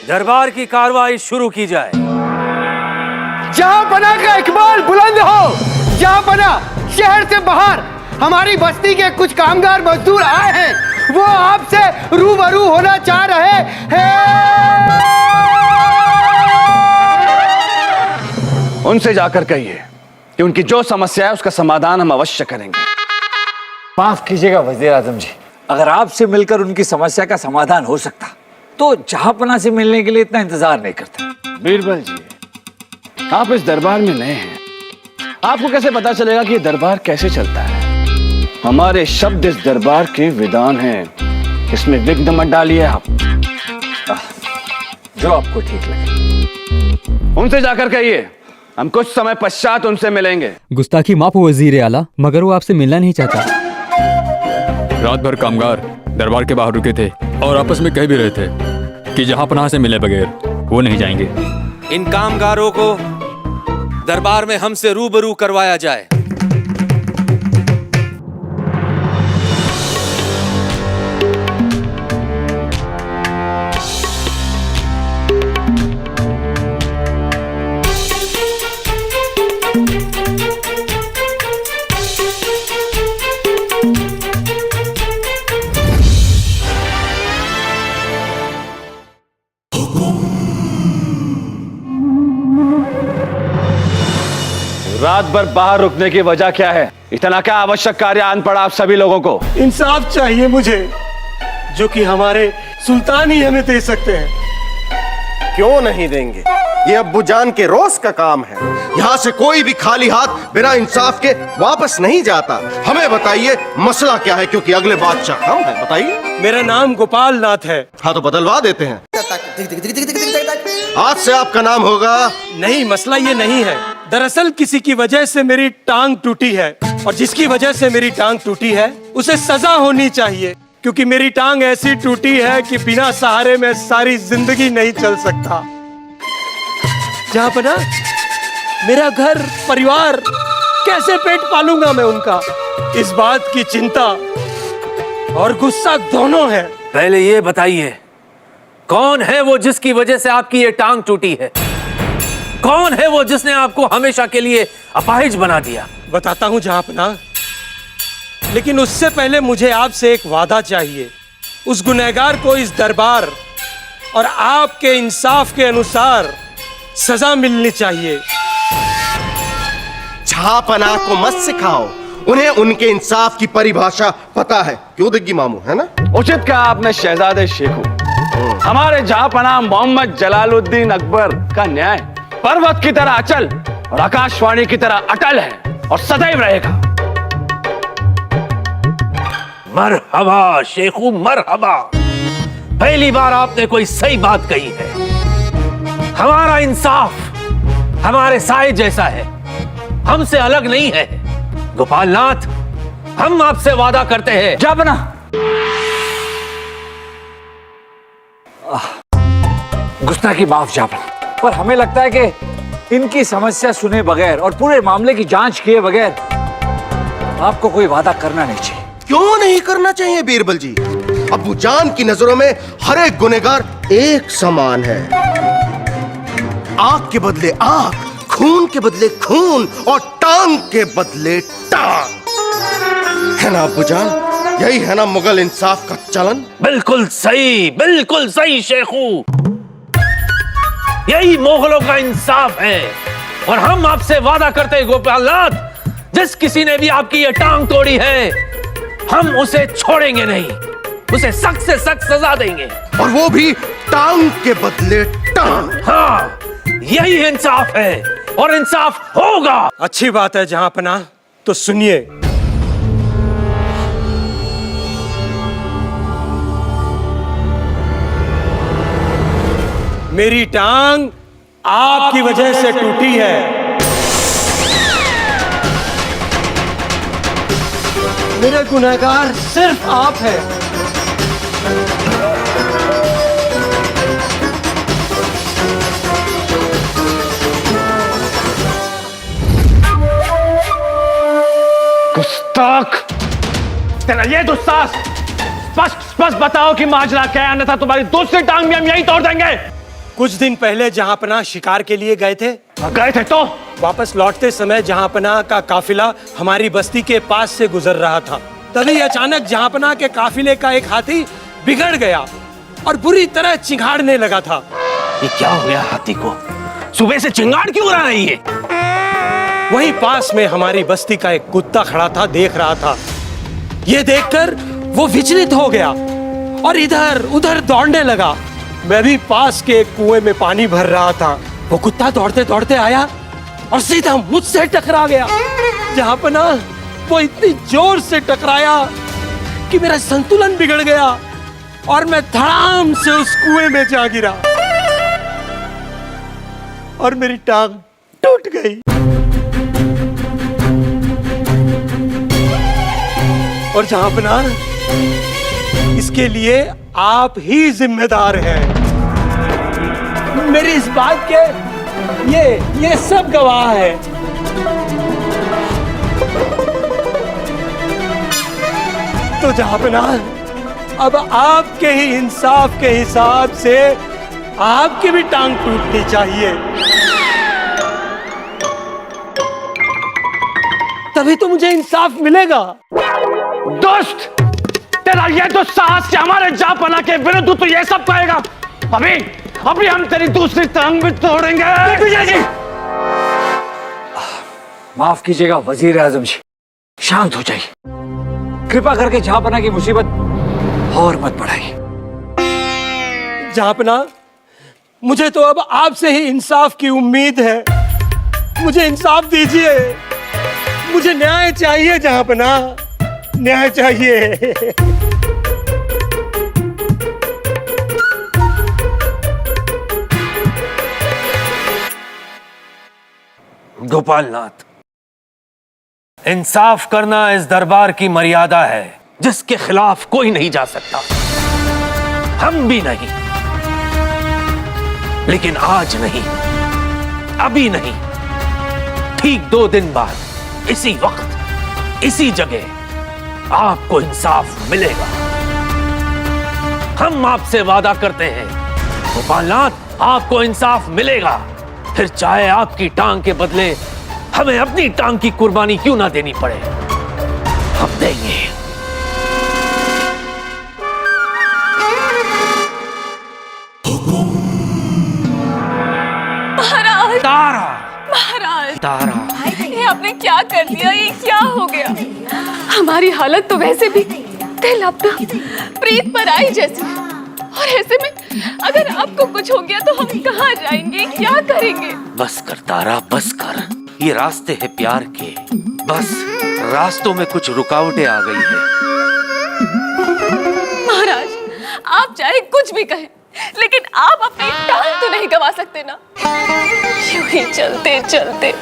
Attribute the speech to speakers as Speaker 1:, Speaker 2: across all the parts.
Speaker 1: दरबार की कार्रवाई शुरू की जाए।
Speaker 2: जहां बना का इकबाल बुलंद हो। जहां बना, शहर से बाहर हमारी बस्ती के कुछ कामगार मजदूर आए हैं, वो आपसे रूबरू होना चाह रहे हैं।
Speaker 3: उनसे जाकर कहिए कि उनकी जो समस्या है उसका समाधान हम अवश्य करेंगे।
Speaker 4: माफ कीजिएगा वजीर आजम जी, अगर आपसे मिलकर उनकी समस्या का समाधान हो सकता तो जहांपना से मिलने के लिए इतना इंतजार नहीं करते।
Speaker 3: बीरबल जी, आप इस दरबार में नए हैं, आपको कैसे पता चलेगा कि ये दरबार कैसे चलता है? हमारे शब्द इस दरबार के विधान हैं, इसमें विघ्न मत डालिए आप।
Speaker 4: जो आपको ठीक लगे।
Speaker 3: उनसे जाकर कहिए हम कुछ समय पश्चात उनसे मिलेंगे।
Speaker 5: गुस्ताखी माफ वजीर आला, मगर वो आपसे मिलना नहीं चाहता।
Speaker 6: रात भर कामगार दरबार के बाहर रुके थे और आपस में कह भी रहे थे कि जहांपनाह से मिले बगैर वो नहीं जाएंगे।
Speaker 1: इन कामगारों को दरबार में हमसे रूबरू करवाया जाए।
Speaker 3: रात भर बाहर रुकने की वजह क्या है? इतना क्या आवश्यक कार्य आन पड़ा आप सभी लोगों को?
Speaker 2: इंसाफ चाहिए मुझे, जो कि हमारे सुल्तान ही हमें दे सकते हैं।
Speaker 7: क्यों नहीं देंगे? ये अब्बू जान के रोज का काम है। यहाँ से कोई भी खाली हाथ बिना इंसाफ के वापस नहीं जाता। हमें बताइए मसला क्या है, क्योंकि अगले बादशाह हम हैं। बताइए।
Speaker 2: मेरा नाम गोपाल नाथ है।
Speaker 7: हाँ तो बदलवा देते हैं। आज से आपका नाम होगा।
Speaker 2: नहीं, मसला ये नहीं है। दरअसल किसी की वजह से मेरी टांग टूटी है, और जिसकी वजह से मेरी टांग टूटी है उसे सजा होनी चाहिए, क्योंकि मेरी टांग ऐसी टूटी है कि बिना सहारे में सारी जिंदगी नहीं चल सकता। जहां पर ना मेरा घर परिवार, कैसे पेट पालूंगा मैं उनका, इस बात की चिंता और गुस्सा दोनों है।
Speaker 1: पहले ये बताइए, कौन है वो जिसकी वजह से आपकी ये टांग टूटी है? कौन है वो जिसने आपको हमेशा के लिए अपाहिज बना दिया?
Speaker 2: बताता हूं जहांपना, लेकिन उससे पहले मुझे आपसे एक वादा चाहिए। उस गुनहगार को इस दरबार और आपके इंसाफ के अनुसार सजा मिलनी चाहिए।
Speaker 7: झापना को मत सिखाओ, उन्हें उनके इंसाफ की परिभाषा पता है। क्यों दिग्गी मामू, है ना?
Speaker 3: उचित कहा आपने शहजादे शेखू। हमारे जहांपनाह मोहम्मद जलालुद्दीन अकबर का न्याय पर्वत की तरह अचल और आकाशवाणी की तरह अटल है और सदैव रहेगा।
Speaker 1: मरहबा शेखू, मरहबा। पहली बार आपने कोई सही बात कही है। हमारा इंसाफ हमारे साए जैसा है, हमसे अलग नहीं है। गोपाल नाथ, हम आपसे वादा करते हैं।
Speaker 4: जब ना गुस्ताखी माफ जापना, पर हमें लगता है कि इनकी समस्या सुने बगैर और पूरे मामले की जांच किए बगैर आपको कोई वादा करना नहीं चाहिए।
Speaker 7: क्यों नहीं करना चाहिए बीरबल जी? अब्बू जान की नजरों में हर एक गुनहगार एक समान है। आंख के बदले आंख, खून के बदले खून और टांग के बदले टांग, है ना अब्बू जान? यही है ना मुगल इंसाफ का चलन?
Speaker 1: बिल्कुल सही शेखू, यही मुगलों का इंसाफ है। और हम आपसे वादा करते हैं गोपाल नाथ, जिस किसी ने भी आपकी ये टांग तोड़ी है, हम उसे छोड़ेंगे नहीं, उसे सख्त से सख्त सजा देंगे।
Speaker 7: और वो भी टांग के बदले टांग।
Speaker 1: हाँ, यही इंसाफ है और इंसाफ होगा।
Speaker 2: अच्छी बात है जहांपना, तो सुनिए। मेरी टांग आपकी वजह से टूटी है। मेरे गुनहगार सिर्फ आप हैं।
Speaker 3: गुस्ताख, तेरा ये दुस्साहस, स्पष्ट बताओ कि माजरा क्या है, अन्यथा तुम्हारी दूसरी टांग भी हम यहीं तोड़ देंगे।
Speaker 2: कुछ दिन पहले जहांपनाह शिकार के लिए गए थे।
Speaker 3: गए थे तो
Speaker 2: वापस लौटते समय जहांपनाह का काफिला हमारी बस्ती के पास से गुजर रहा था। तभी अचानक जहांपनाह के काफिले का एक हाथी बिगड़ गया और बुरी तरह चिंगाड़ने लगा था।
Speaker 1: ये क्या हो गया हाथी को? सुबह से चिंगाड़ क्यों रहा है ये?
Speaker 2: वहीं पास में हमारी बस्ती का एक कुत्ता खड़ा था, देख रहा था। ये देखकर वो विचलित हो गया और इधर उधर दौड़ने लगा। मैं भी पास के एक कुएं में पानी भर रहा था। वो कुत्ता दौड़ते दौड़ते आया और सीधा मुझसे टकरा गया। जहांपनाह वो इतनी जोर से टकराया कि मेरा संतुलन बिगड़ गया और मैं धड़ाम से उस कुएं में जा गिरा और मेरी टांग टूट गई। और जहांपनाह, इसके लिए आप ही जिम्मेदार हैं। मेरी इस बात के ये सब गवाह है। तो जहांपनाह, अब आपके ही इंसाफ के हिसाब से आपकी भी टांग टूटनी चाहिए, तभी तो मुझे इंसाफ मिलेगा।
Speaker 3: दोस्त, तेरा ये जो साहस हमारे जहांपनाह के विरुद्ध तो ये सब कहेगा। अभी हम तेरी दूसरी टांग भी तोड़ेंगे।
Speaker 4: माफ कीजिएगा वजीर आजम जी, शांत हो जाइए। कृपा करके जहांपनाह की मुसीबत और मत बढ़ाइए।
Speaker 2: जहांपनाह, मुझे तो अब आपसे ही इंसाफ की उम्मीद है। मुझे इंसाफ दीजिए, मुझे न्याय चाहिए जहांपनाह, न्याय चाहिए।
Speaker 1: गोपालनाथ, इंसाफ करना इस दरबार की मर्यादा है जिसके खिलाफ कोई नहीं जा सकता, हम भी नहीं। लेकिन आज नहीं, अभी नहीं, ठीक 2 दिन बाद इसी वक्त इसी जगह आपको इंसाफ मिलेगा। हम आपसे वादा करते हैं गोपालनाथ, आपको इंसाफ मिलेगा, फिर चाहे आपकी टांग के बदले हमें अपनी टांग की कुर्बानी क्यों ना देनी पड़े, हम देंगे।
Speaker 8: महाराज,
Speaker 1: तारा,
Speaker 8: महाराज,
Speaker 1: तारा,
Speaker 8: ये आपने क्या कर दिया? ये क्या हो गया? हमारी हालत तो वैसे भी दिल अपना प्रीत पर आई जैसी, और ऐसे में अगर आपको कुछ हो गया तो हम कहाँ जाएंगे, क्या करेंगे?
Speaker 1: बस कर तारा, बस कर। ये रास्ते हैं प्यार के, बस रास्तों में कुछ रुकावटें आ गई है।
Speaker 8: महाराज, आप चाहे कुछ भी कहें, लेकिन आप अपनी टांग तो नहीं गंवा सकते ना। यूं ही चलते चलते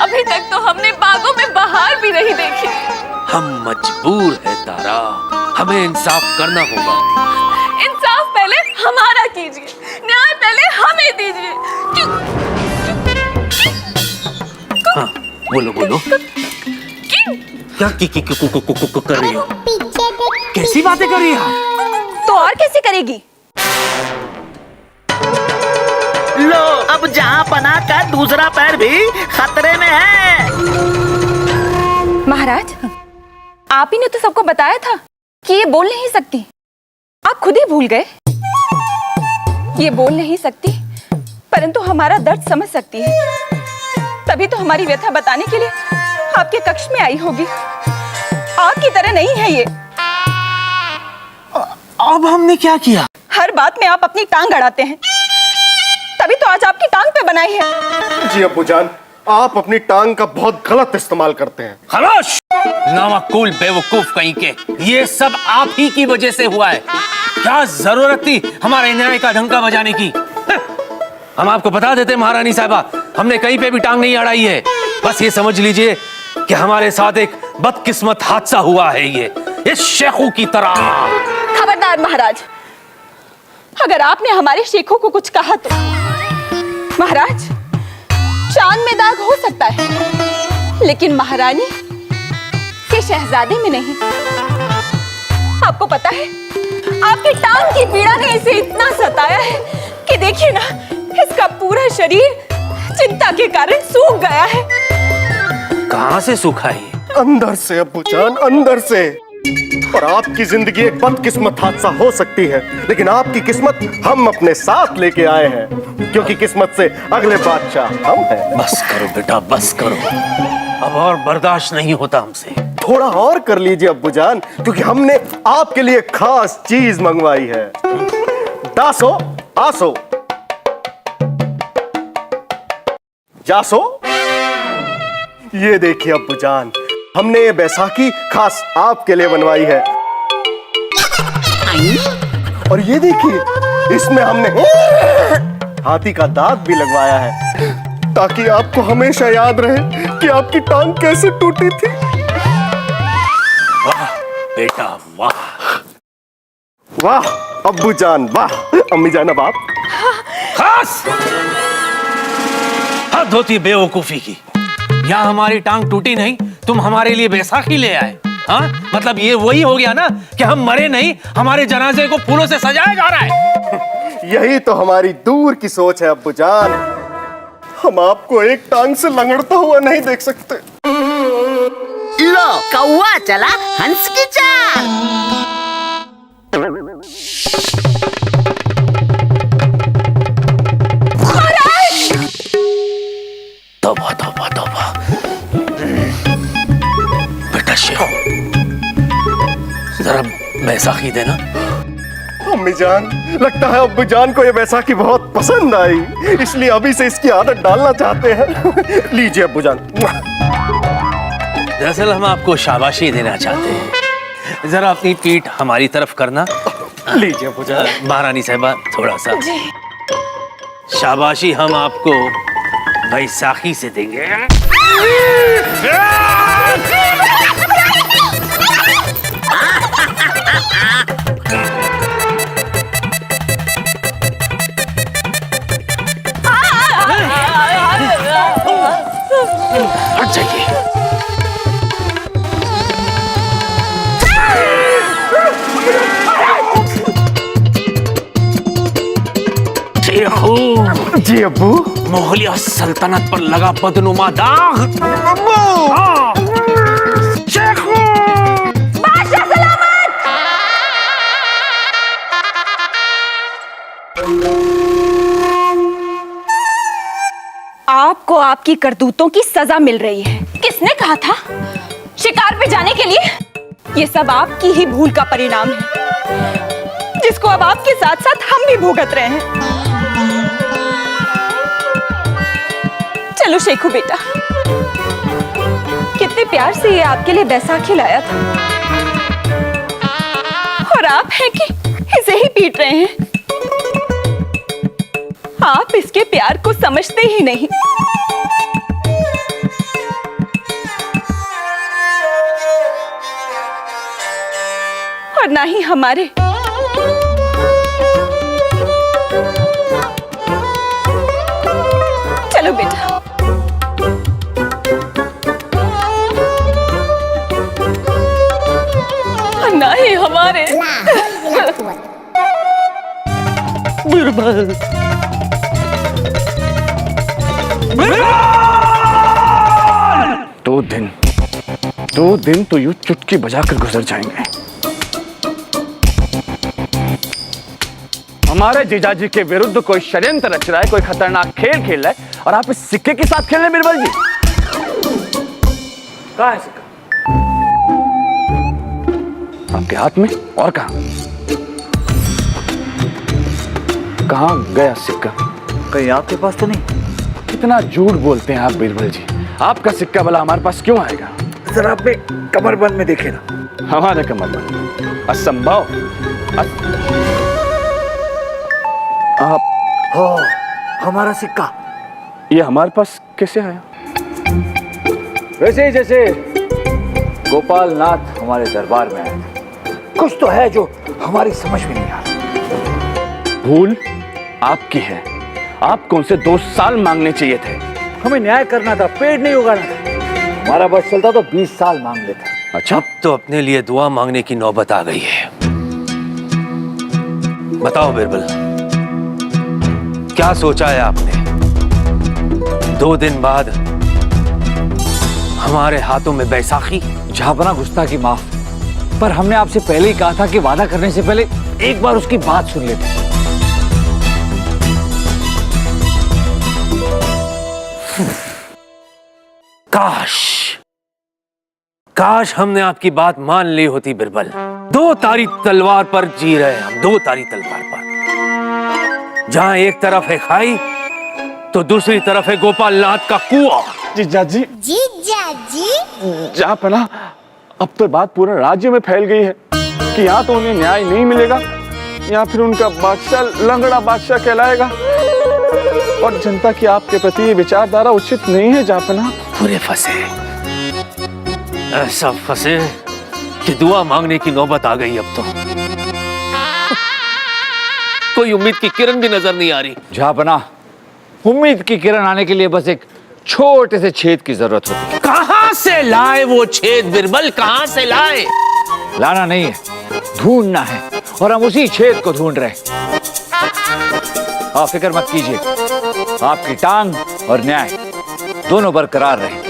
Speaker 8: अभी तक तो हमने बागों में बहार भी नहीं देखी।
Speaker 1: हम मजबूर हैं तारा, हमें इंसाफ करना होगा।
Speaker 8: इंसाफ पहले हमारा कीजिए, न्याय पहले हमें दीजिए।
Speaker 1: हाँ, बोलो बोलो। क्या कर रही हो? कैसी बातें कर रही है?
Speaker 8: तो और कैसे करेगी?
Speaker 9: लो, अब जहांपनाह का दूसरा पैर भी खतरे में है।
Speaker 8: महाराज, आप ही ने तो सबको बताया था कि ये बोल नहीं सकती। आप खुद ही भूल गए। ये बोल नहीं सकती, परंतु हमारा दर्द समझ सकती है। तभी तो हमारी व्यथा बताने के लिए आपके कक्ष में आई होगी। आपकी तरह नहीं है ये।
Speaker 1: अब हमने क्या किया?
Speaker 8: हर बात में आप अपनी टांग अड़ाते हैं, तभी तो आज आपकी टांग पे बनाई है।
Speaker 7: जी अब्बूजान, आप अपनी टांग का बहुत गलत इस्तेमाल करते हैं।
Speaker 1: खामोश, नामकूल बेवकूफ कहीं के। ये सब आप ही की वजह से हुआ है। क्या जरूरत थी हमारे न्याय का डंका बजाने की? हम आपको बता देते महारानी साहिबा, हमने कहीं पे भी टांग नहीं अड़ाई है। बस ये समझ लीजिए कि हमारे साथ एक बदकिस्मत हादसा हुआ है, ये इस शेखू की तरह।
Speaker 8: खबरदार महाराज, अगर आपने हमारे शेखों को कुछ कहा तो महाराज, चांद में दाग हो सकता है, लेकिन महारानी के शहजादे में नहीं। आपको पता है, आपकी टांग की पीड़ा ने इसे इतना सताया है कि देखिए ना, इसका पूरा शरीर चिंता के कारण सूख गया है।
Speaker 1: कहां से सूखा है?
Speaker 7: अंदर से अब्बूजान, अंदर से। और आपकी जिंदगी एक बदकिस्मत हादसा हो सकती है, लेकिन आपकी किस्मत हम अपने साथ लेके आए हैं, क्योंकि किस्मत से अगले बादशाह हम हैं।
Speaker 1: बस करो बेटा, बस करो, अब और बर्दाश्त नहीं होता हमसे।
Speaker 7: थोड़ा और कर लीजिए अब्बूजान, क्योंकि हमने आपके लिए खास चीज मंगवाई है। दासो, आसो, जासो। ये देखिए अब्बूजान, हमने ये बैसाखी खास आपके लिए बनवाई है। और ये देखिए, इसमें हमने हाथी का दांत भी लगवाया है, ताकि आपको हमेशा याद रहे कि आपकी टांग कैसे टूटी थी।
Speaker 1: वाह बेटा वाह,
Speaker 7: वाह अब्बूजान वाह। अम्मी जान, अब आप।
Speaker 1: खास हद होती बेवकूफी की। यहाँ हमारी टांग टूटी नहीं, तुम हमारे लिए बैसाखी ले आए। हाँ, मतलब ये वही हो गया ना कि हम मरे नहीं, हमारे जनाजे को फूलों से सजाया जा रहा है।
Speaker 7: यही तो हमारी दूर की सोच है अब्बूजान। हम आपको एक टांग से लंगड़ता हुआ नहीं देख सकते।
Speaker 9: लो, कौवा चला हंस की चाल।
Speaker 1: तौबा तौबा तौबा। बेटा शेखू, जरा बैसाखी देना।
Speaker 7: अम्मी जान, लगता है अब्बूजान को ये बैसाखी बहुत पसंद आई, इसलिए अभी से इसकी आदत डालना चाहते हैं। लीजिए अब्बूजान।
Speaker 1: दरअसल हम आपको शाबाशी देना चाहते हैं, जरा अपनी पीठ हमारी तरफ करना।
Speaker 7: लीजिए अब्बूजान।
Speaker 1: महारानी साहिबा, थोड़ा सा शाबाशी हम आपको बैसाखी से देंगे। हट जाइए। शेखू
Speaker 7: जी अब्बू।
Speaker 1: मुगलिया सल्तनत पर लगा बदनुमा दाग। हाँ। शेखू
Speaker 8: बादशाह सलामत। आपको आपकी करतूतों की सजा मिल रही है। किसने कहा था शिकार पे जाने के लिए? ये सब आपकी ही भूल का परिणाम है, जिसको अब आपके साथ साथ हम भी भुगत रहे हैं। चलो शेखू बेटा, कितने प्यार से ये आपके लिए बैसाखी लाया था, और आप हैं कि इसे ही पीट रहे हैं। आप इसके प्यार को समझते ही नहीं। और ना ही हमारे। चलो बेटा। और ना ही हमारे।
Speaker 1: बिरबल।
Speaker 3: 2 दिन तो यूं चुटकी बजाकर गुजर जाएंगे। हमारे जीजाजी के विरुद्ध कोई षड्यंत्र रच रहा है, कोई खतरनाक खेल खेल रहा है, और आप इस सिक्के के साथ खेल रहे हैं बीरबल जी।
Speaker 4: कहाँ है सिक्का?
Speaker 3: आपके हाथ में, और कहाँ गया सिक्का?
Speaker 4: कहीं आपके पास तो नहीं?
Speaker 3: कितना झूठ बोलते हैं आप बीरबल जी। आपका सिक्का भला हमारे पास क्यों आएगा?
Speaker 4: जरा अपने कमरबंद में देखे ना।
Speaker 3: हमारे कमरबंद? असंभव। आप
Speaker 4: हो, हमारा सिक्का
Speaker 3: ये हमारे पास कैसे आया?
Speaker 4: वैसे ही जैसे गोपाल नाथ हमारे दरबार में आए थे। कुछ तो है जो हमारी समझ में नहीं आ रहा।
Speaker 3: भूल आपकी है। आपको उनसे 2 साल मांगने चाहिए थे।
Speaker 4: हमें न्याय करना था, पेड़ नहीं उगाना था। हमारा बस चलता तो 20 साल मांग लेता।
Speaker 3: अच्छा,
Speaker 1: अब तो अपने लिए दुआ मांगने की नौबत आ गई है। बताओ बिरबल, क्या सोचा है आपने? 2 दिन बाद हमारे हाथों में बैसाखी।
Speaker 4: जहापना गुस्ताखी माफ, पर हमने आपसे पहले ही कहा था कि वादा करने से पहले एक बार उसकी बात सुन लेते।
Speaker 1: काश हमने आपकी बात मान ली होती बिरबल। 2 तारी तलवार पर जी रहे हैं हम, 2 तारी तलवार पर। जहां एक तरफ है खाई तो दूसरी तरफ है गोपालनाथ का कुआं।
Speaker 3: जीजा जी, जहापना, अब तो बात पूरे राज्य में फैल गई है कि यहाँ तो उन्हें न्याय नहीं मिलेगा, या फिर उनका बादशाह लंगड़ा बादशाह कहलाएगा। और जनता की आपके प्रति ये विचारधारा उचित नहीं है जहापना।
Speaker 1: पूरे फंसे, ऐसा फंसे कि दुआ मांगने की नौबत आ गई। अब तो कोई उम्मीद की किरण भी नजर नहीं आ रही।
Speaker 4: जहापना, उम्मीद की किरण आने के लिए बस एक छोटे से छेद की जरूरत होती है।
Speaker 1: कहां से लाए वो छेद बिरबल, कहां से लाए?
Speaker 4: लाना नहीं है, ढूंढना है, और हम उसी छेद को ढूंढ रहे हैं। आप फिक्र मत कीजिए, आपकी टांग और न्याय दोनों बरकरार रहे।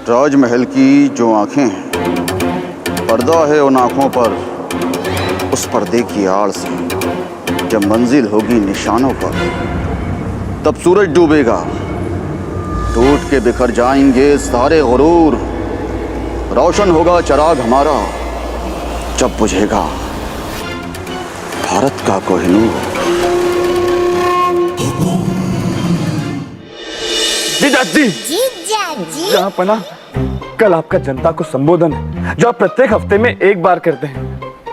Speaker 10: राजमहल की जो आंखें हैं, पर्दा है उन आंखों पर, उस पर्दे की आड़ से जब मंजिल होगी निशानों पर, तब सूरज डूबेगा, टूट के बिखर जाएंगे सारे गुरूर, रोशन होगा चिराग हमारा जब बुझेगा भारत का कोहिनूर।
Speaker 3: जीजा जी, जहापना, कल आपका जनता को संबोधन है जो आप प्रत्येक हफ्ते में एक बार करते हैं,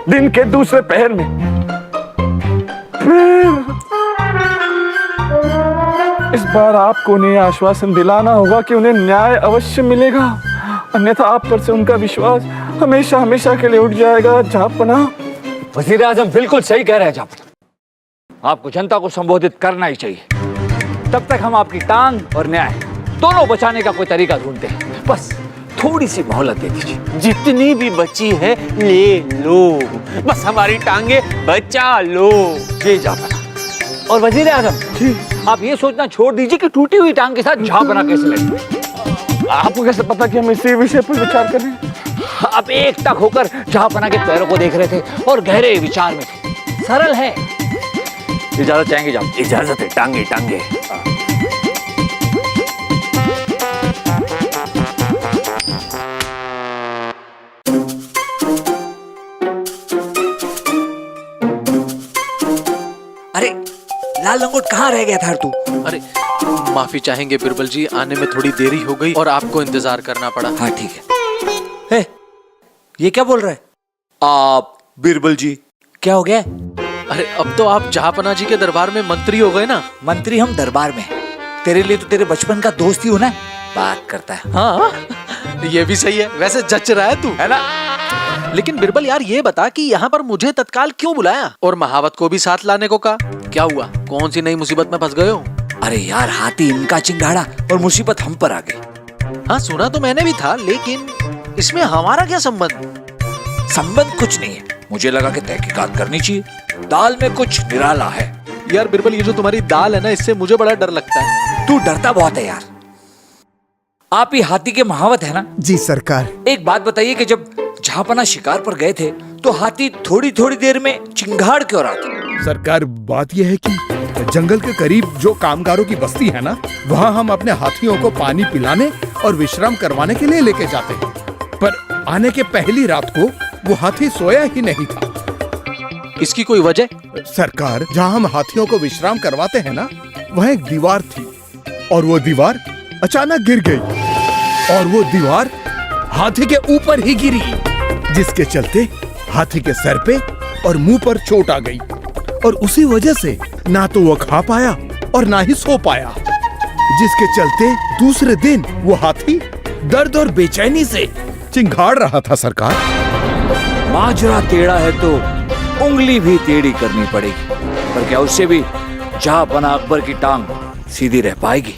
Speaker 3: दिन के दूसरे पहर में। इस बार आपको उन्हें आश्वासन दिलाना होगा कि उन्हें न्याय अवश्य मिलेगा, अन्यथा आप पर से उनका विश्वास हमेशा हमेशा के लिए उठ जाएगा। जहापना,
Speaker 4: वजीर आजम बिल्कुल सही कह रहे हैं जहापना, आपको जनता को संबोधित करना ही चाहिए। तब तक हम आपकी टांग और न्याय दोनों बचाने का कोई तरीका ढूंढते हैं, बस थोड़ी सी मोहलत दे दीजिए।
Speaker 1: जितनी भी बची है ले लो, बस हमारी टांगे बचा लो।
Speaker 4: ये जहापना। और वजीर आजम, आप ये सोचना छोड़ दीजिए कि टूटी हुई टांग के साथ जहापना कैसे लगे।
Speaker 3: आपको कैसे पता कि हम इसी विषय पर विचार कर रहे हैं?
Speaker 4: आप एकटक होकर जहापना के पैरों को देख रहे थे और गहरे विचार में थे। सरल है। इजाजत चाहेंगे जनाब?
Speaker 1: इजाजत है, टांगे टांगे।
Speaker 4: अरे लाल लंगोट कहाँ रह गया था तू?
Speaker 11: अरे माफी चाहेंगे बिरबल जी, आने में थोड़ी देरी हो गई और आपको इंतजार करना पड़ा।
Speaker 4: हाँ ठीक है। ये क्या बोल रहा है? आप बिरबल जी, क्या हो गया?
Speaker 11: अरे अब तो आप जहापना जी के दरबार में मंत्री हो गए ना।
Speaker 4: मंत्री हम दरबार में, तेरे लिए तो तेरे बचपन का दोस्त ही होना है। बात करता है।
Speaker 11: हाँ ये भी सही है, वैसे जच रहा है तू, है ना? लेकिन बिरबल यार ये बता कि यहाँ पर मुझे तत्काल क्यों बुलाया और महावत को भी साथ लाने को कहा? क्या हुआ, कौन सी नई मुसीबत में फंस गए हो?
Speaker 4: अरे यार, हाथी इनका चिंगाड़ा और मुसीबत हम पर आ गई।
Speaker 11: हाँ सुना तो मैंने भी था, लेकिन इसमें हमारा क्या संबंध?
Speaker 4: संबंध कुछ नहीं है, मुझे लगा कि तहकीकात करनी चाहिए। दाल में कुछ निराला है।
Speaker 11: यार बिरबल, ये जो तुम्हारी दाल है ना, इससे मुझे बड़ा डर लगता है।
Speaker 4: तू डरता बहुत है यार। आप ही हाथी के महावत है ना?
Speaker 12: जी सरकार।
Speaker 4: एक बात बताइए कि जब जहापना शिकार पर गए थे तो हाथी थोड़ी थोड़ी देर में चिंगाड़ क्यों रहा था?
Speaker 12: सरकार, बात यह है कि जंगल के करीब जो कामगारों की बस्ती है ना, वहाँ हम अपने हाथियों को पानी पिलाने और विश्राम करवाने के लिए लेके जाते हैं, पर आने के पहली रात को वो हाथी सोया ही नहीं था।
Speaker 11: इसकी कोई वजह?
Speaker 12: सरकार, जहाँ हम हाथियों को विश्राम करवाते हैं ना, वहाँ एक दीवार थी और वो दीवार अचानक गिर गई और वो दीवार हाथी के ऊपर ही गिरी, जिसके चलते हाथी के सर पे और मुंह पर चोट आ गई और उसी वजह से ना तो वो खा पाया और ना ही सो पाया, जिसके चलते दूसरे दिन वो हाथी दर्द और बेचैनी से चिंगाड़ रहा था सरकार।
Speaker 4: माजरा टेढ़ा है तो उंगली भी टेढ़ी करनी पड़ेगी, पर क्या उससे भी जहां पना अकबर की टांग सीधी रह पाएगी?